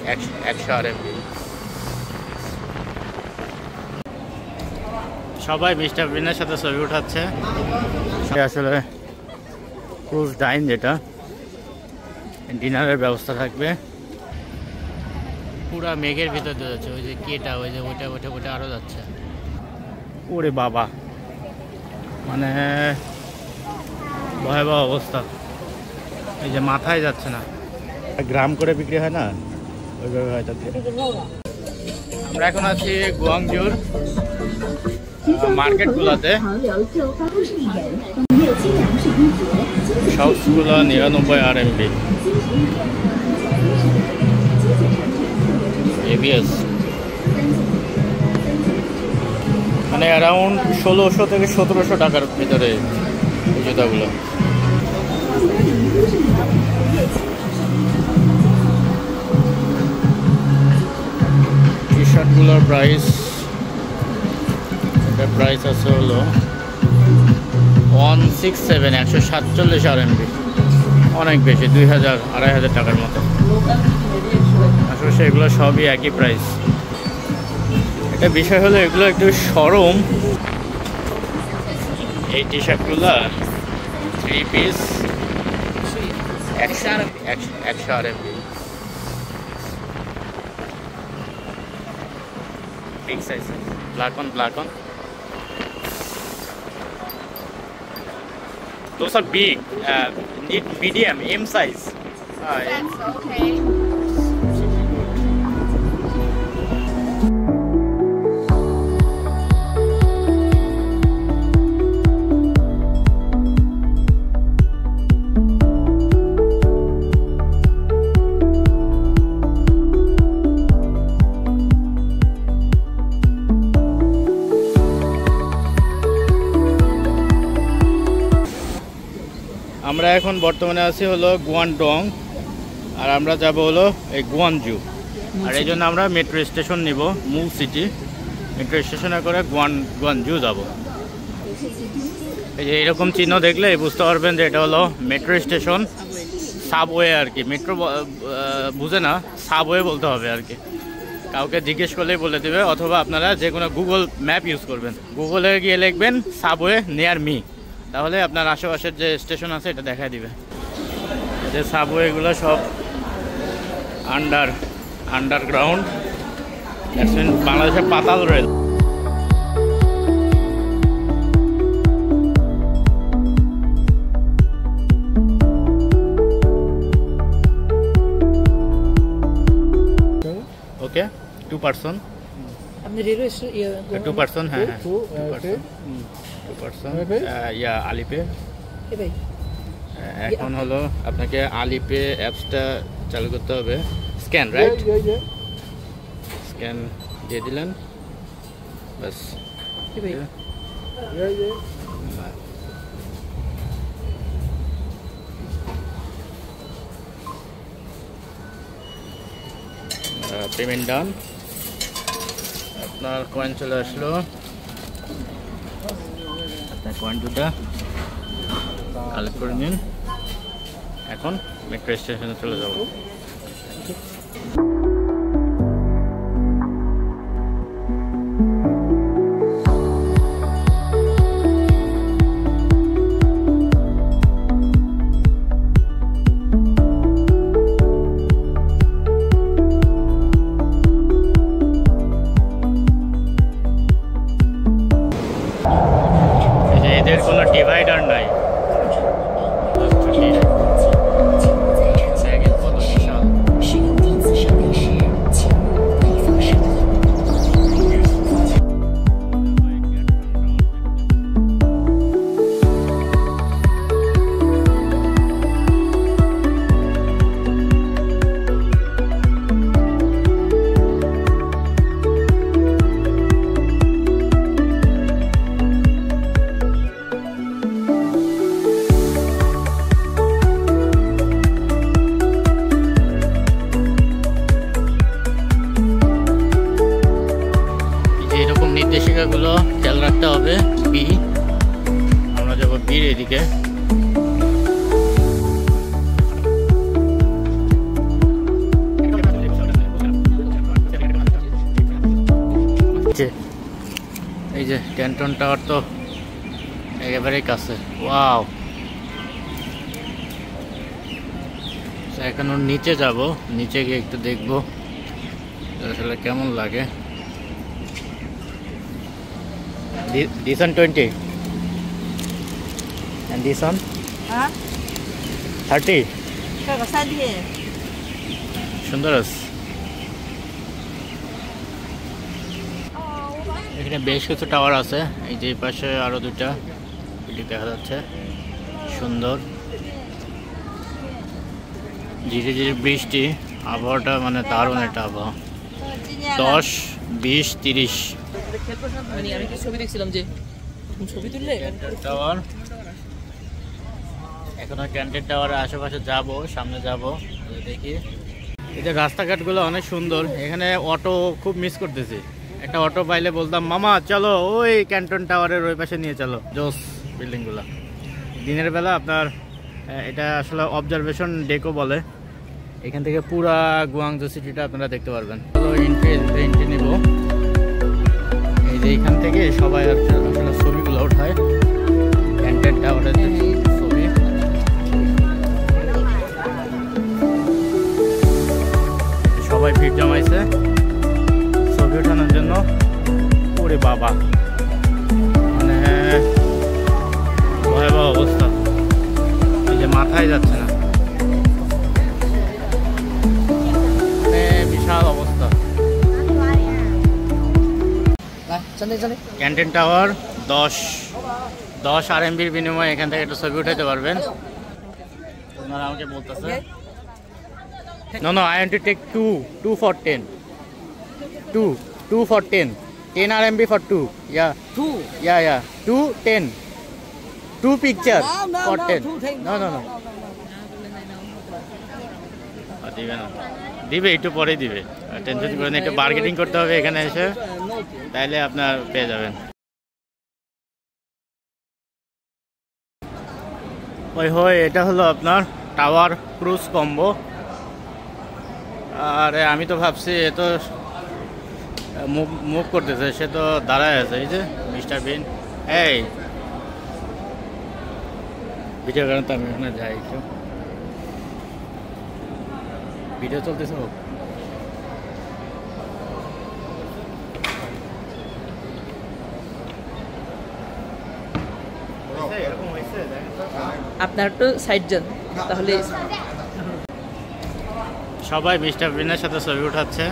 100 RMB। সবাই মিস্টার বিনের সাথে ছবি উঠাচ্ছে। আসলে ক্রুজ ডাইন, যেটা ডিনারের ব্যবস্থা থাকবে। পুরা মেঘের ভিতর দিয়ে যাচ্ছে। ওই যে কেটা, ওই যে ওইটা আরো যাচ্ছে। ওরে বাবা, মানে ভয়াবহ অবস্থা। এই যে মাথায় যাচ্ছে না, গ্রাম করে বিক্রি হয় না, ওইভাবে হয়তো। আমরা এখন আছি গুয়াংজুর মার্কেটগুলোতে। সবগুলো 99 RMB। ABS মানে অ্যারাউন্ড 1600 থেকে 1700 টাকার ভিতরে এই জুতাগুলো। টি শার্টগুলোর প্রাইস আছে হলো 167, 147 RMB। অনেক বেশি, 2000-2500 টাকার মতো। আসলে সেগুলো সবই একই প্রাইস। এটা বিষয় হলো এগুলো একটু শোরুম। এই টি শার্টগুলো 3 piece 100 RMB। Big size, black on. Those are big. Need medium, M size. That's okay. আমরা এখন বর্তমানে আছি হলো গুয়ানডং, আর আমরা যাব হলো এই গুয়ানজু। আর এই জন্য আমরা মেট্রো স্টেশন নিব, মূল সিটি মেট্রো স্টেশনে করে গুয়ানজু যাব। এই যে এরকম চিহ্ন দেখলে বুঝতে পারবেন যে এটা হলো মেট্রো স্টেশন, সাবওয়ে আর কি। মেট্রো বুঝে না, সাবওয়ে বলতে হবে আর কি। কাউকে জিজ্ঞেস করলেই বলে দেবে, অথবা আপনারা যে কোনো গুগল ম্যাপ ইউজ করবেন, গুগলে গিয়ে লিখবেন সাবওয়ে নিয়ার মি, তাহলে আপনার আশেপাশের যে স্টেশন আছে এটা দেখা দিবে। যে সাবওয়েগুলো সব আন্ডারগ্রাউন্ড, বাংলাদেশের পাতাল রেল। ওকে, 2 পার্সন। 2 পার্সন, হ্যাঁ 2 পার্সন। ইয়া আলিপে। এখন হলো আপনাকে আলিপে অ্যাপসটা চালু করতে হবে। Scan, right? স্ক্যান দিয়ে দিলেন, বাস। পেমেন্ট ডান। আপনার কয়েন চলে আসলো। আপনার কয়েন দুটা কালেক্ট করে নিন। এখন মেট্রো স্টেশনে চলে যাব। এদের কোনো ডিভাইডার নাই। নির্দেশিকাগুলো খেয়াল রাখতে হবে। বি, আমরা যাব বির এদিকে। এই যে ক্যান্টন টাওয়ার তো একেবারেই কাছে। ওয়াও, এখন ওর নিচে যাব, নিচে গিয়ে একটু দেখবো আসলে কেমন লাগে। This one 20 and this one 30. সুন্দর আছে। এখানে বেশ কিছু টাওয়ার আছে, এই যে পাশে আরো দুটা বিল্ডিং দেখা যাচ্ছে, সুন্দর। ধীরে ধীরে বৃষ্টি, আবহাওয়াটা মানে দারুণ একটা আবহাওয়া। 10, 20, 30 আমি কি ছবি দেখছিলাম যে ছবি তুললে টাওয়ার। এখন ক্যান্টেন টাওয়ারের আশেপাশে যাব, সামনে যাব, দেখি। এটা রাস্তাঘাটগুলো অনেক সুন্দর। এখানে অটো খুব মিস করতেছি, একটা অটো পাইলে বলতাম মামা চলো ওই ক্যান্টন টাওয়ারের ওই পাশে নিয়ে চলো। জোস বিল্ডিংগুলো দিনের বেলা আপনার এটা আসলে অবজারভেশন ডেকও বলে। এখান থেকে পুরা গুয়াংজু সিটিটা আপনারা দেখতে পারবেন। এন্ট্রি নিব, এই যে এখান থেকে সবাই আসলে ছবিগুলো ওঠায় ক্যান্টন টাওয়ারের ছবি। সবাই ভিড় জমাইছে ছবি ওঠানোর জন্য। ওরে বাবা, মানে ভয়াবহ অবস্থা, এই যে মাথায় যাচ্ছে না, মানে বিশাল অবস্থা। ক্যান্টন টাওয়ার 10 RMBর বিনিময়ে এখান থেকে একটা ছবি উঠাইতে পারবেন। ওনারা আমাকে বলতেছে No, I want to take two for 10. Two for 10. 10 RMB for 2. Yeah. 2 Yeah. 2, 10. 2 picture for 10. No. দিবে না, দিবে একটু পরে দিবে, টেনশন করেন। একটু বার্গেনিং করতে হবে এখানে এসে, তাইলে আপনার পেয়ে যাবেন। ওই এটা হলো আপনার টাওয়ার ক্রুজ কম্বো। আরে আমি তো ভাবছি এ তো মুভ করতেছে, সে তো দাঁড়ায় আছে। এই যে মিস্টার বিন, এই ভিডিও করেন তো, আমি ওখানে যাই একটু। ভিডিও চলতেছে হোক। আপনার তো সাইড যান তাহলে। সবাই মিস্টার বিনের সাথে ছবি উঠাচ্ছে,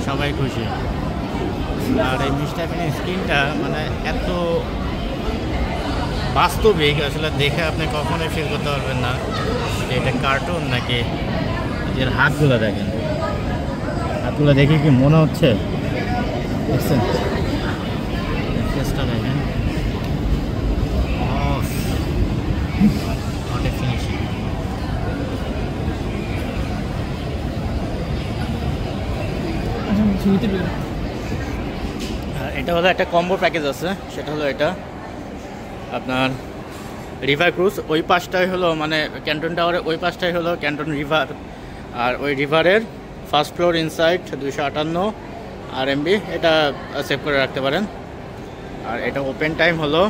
সবাই খুশি। আর এই মিস্টার বিনের স্ক্রিনটা মানে এত বাস্তবিক, আসলে দেখে আপনি কখনোই ফিল করতে পারবেন না যে এটা কার্টুন নাকি। এর হাতগুলো দেখেন, হাতগুলো দেখে কি মনে হচ্ছে, দেখছেন ফেসটা দেখেন, ফিনিশিং। এটা হলো একটা কম্বো প্যাকেজ আছে, সেটা হলো এটা আপনার রিভার ক্রুজ। ওই পাশটাই হলো মানে ক্যান্টন টাওয়ারের ওই পাশটাই হলো ক্যান্টন রিভার, আর ওই রিভারের ফার্স্ট ফ্লোর ইনসাইড 258 RMB। এটা সেভ করে রাখতে পারেন। আর এটা ওপেন টাইম হলো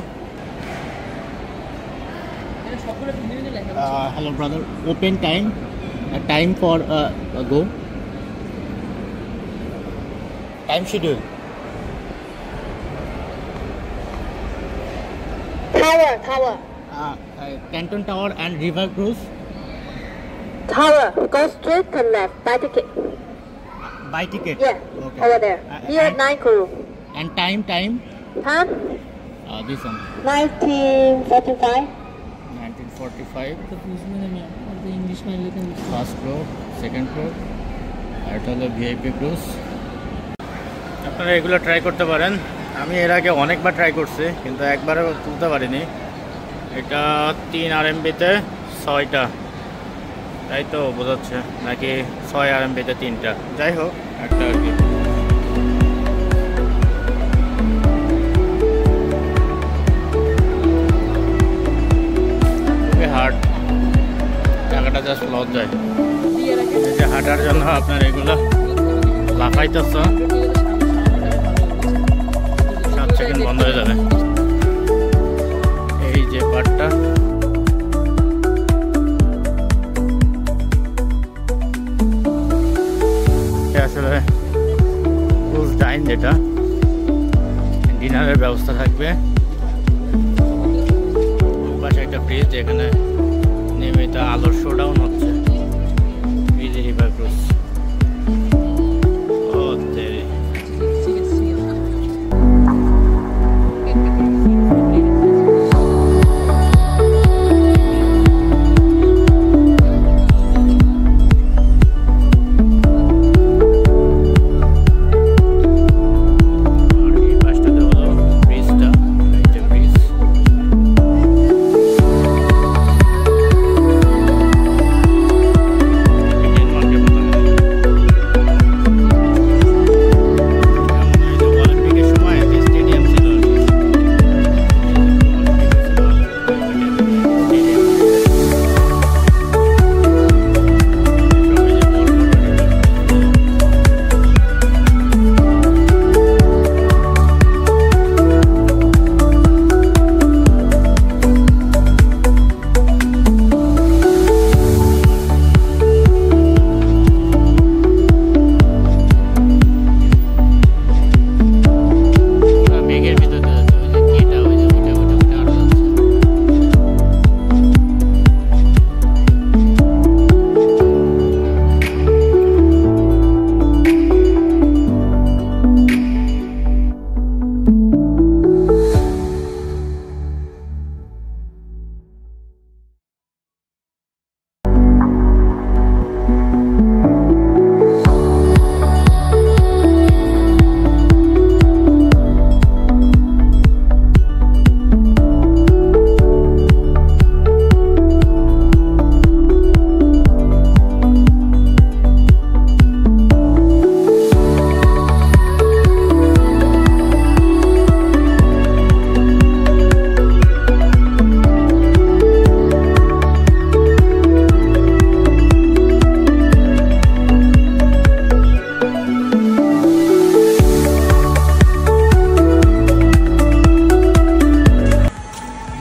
hello brother, open time for go, time schedule. Tower. Canton Tower and River Cruise. Tower. Go straight to left. Buy ticket. Buy ticket. Yeah. Okay. Over there. Here, 9 crew. And time. Time? This one. 1945. 1945. English মানে লিখে First floor, second floor. আর এটা হলো VIP Cruise। আপনারা এগুলো try করতে পারেন। আমি এর আগে অনেকবার ট্রাই করছি, কিন্তু একবারও তুলতে পারিনি। এটা 3 RMB-তে 6টা, তাই তো বোঝাচ্ছে, নাকি 6 RMB-তে 3টা, যাই হোক একটা আর কি। খুবই হার্ড, টাকাটা জাস্ট লস যায়। এই যে হাঁটার জন্য আপনার এগুলো লাফাইতেছ। 7 সেকেন্ড বন্ধ হয়ে যাবে। এই যে পার্টটা আসলে ক্রুজ ডাইন, যেটা ডিনারের ব্যবস্থা থাকবে। পাশে একটা ব্রিজ, যেখানে নিয়মিত আলোর শোডাউন হচ্ছে। Easy river cruise. ও তেরে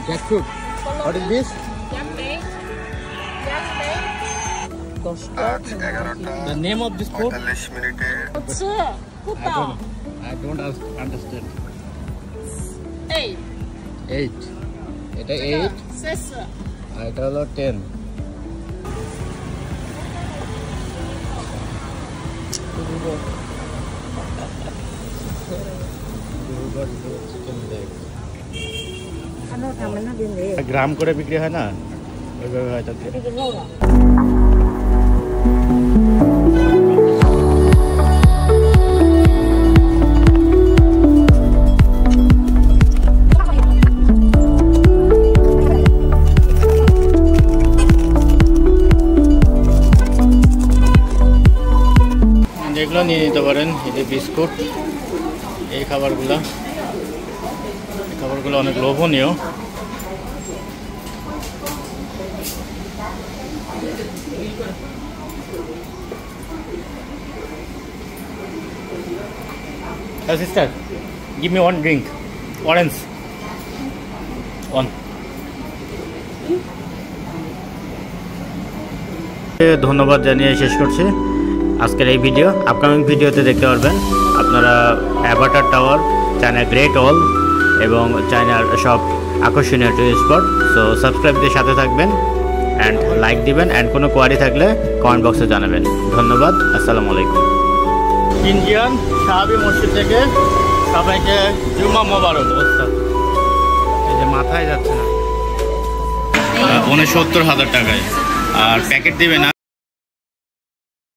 jackfruit. What is this? The name of this food? I don't understand. 8 8. এটা 8 আর এটা হলো 10. গ্রাম করে বিক্রি হয় না, ওইভাবে হয়তো। এগুলো নিয়ে নিতে পারেন। এই যে বিস্কুট, এই খাবারগুলো অনেক লোভনীয়। Sister, give me one drink, orange, one. ধন্যবাদ জানিয়ে শেষ করছি আজকের এই ভিডিও। আপকামিং ভিডিওতে দেখতে পারবেন আপনারা অ্যাভাটার টাওয়ার, চায়না গ্রেট ওয়াল এবং চায়নার সব আকর্ষণীয় টুরিস্ট স্পট। সো সাবস্ক্রাইব দিয়ে সাথে থাকবেন অ্যান্ড লাইক দিবেন, অ্যান্ড কোনো কোয়ারি থাকলে কমেন্ট বক্সে জানাবেন। ধন্যবাদ, আসসালামু আলাইকুম। ইন্ডিয়ান শাহাবি মসজিদ থেকে সবাইকে জুম্মা মোবারক। অবস্থা এই যে মাথায় যাচ্ছে না, 69,000 টাকায়, আর প্যাকেট দিবে না।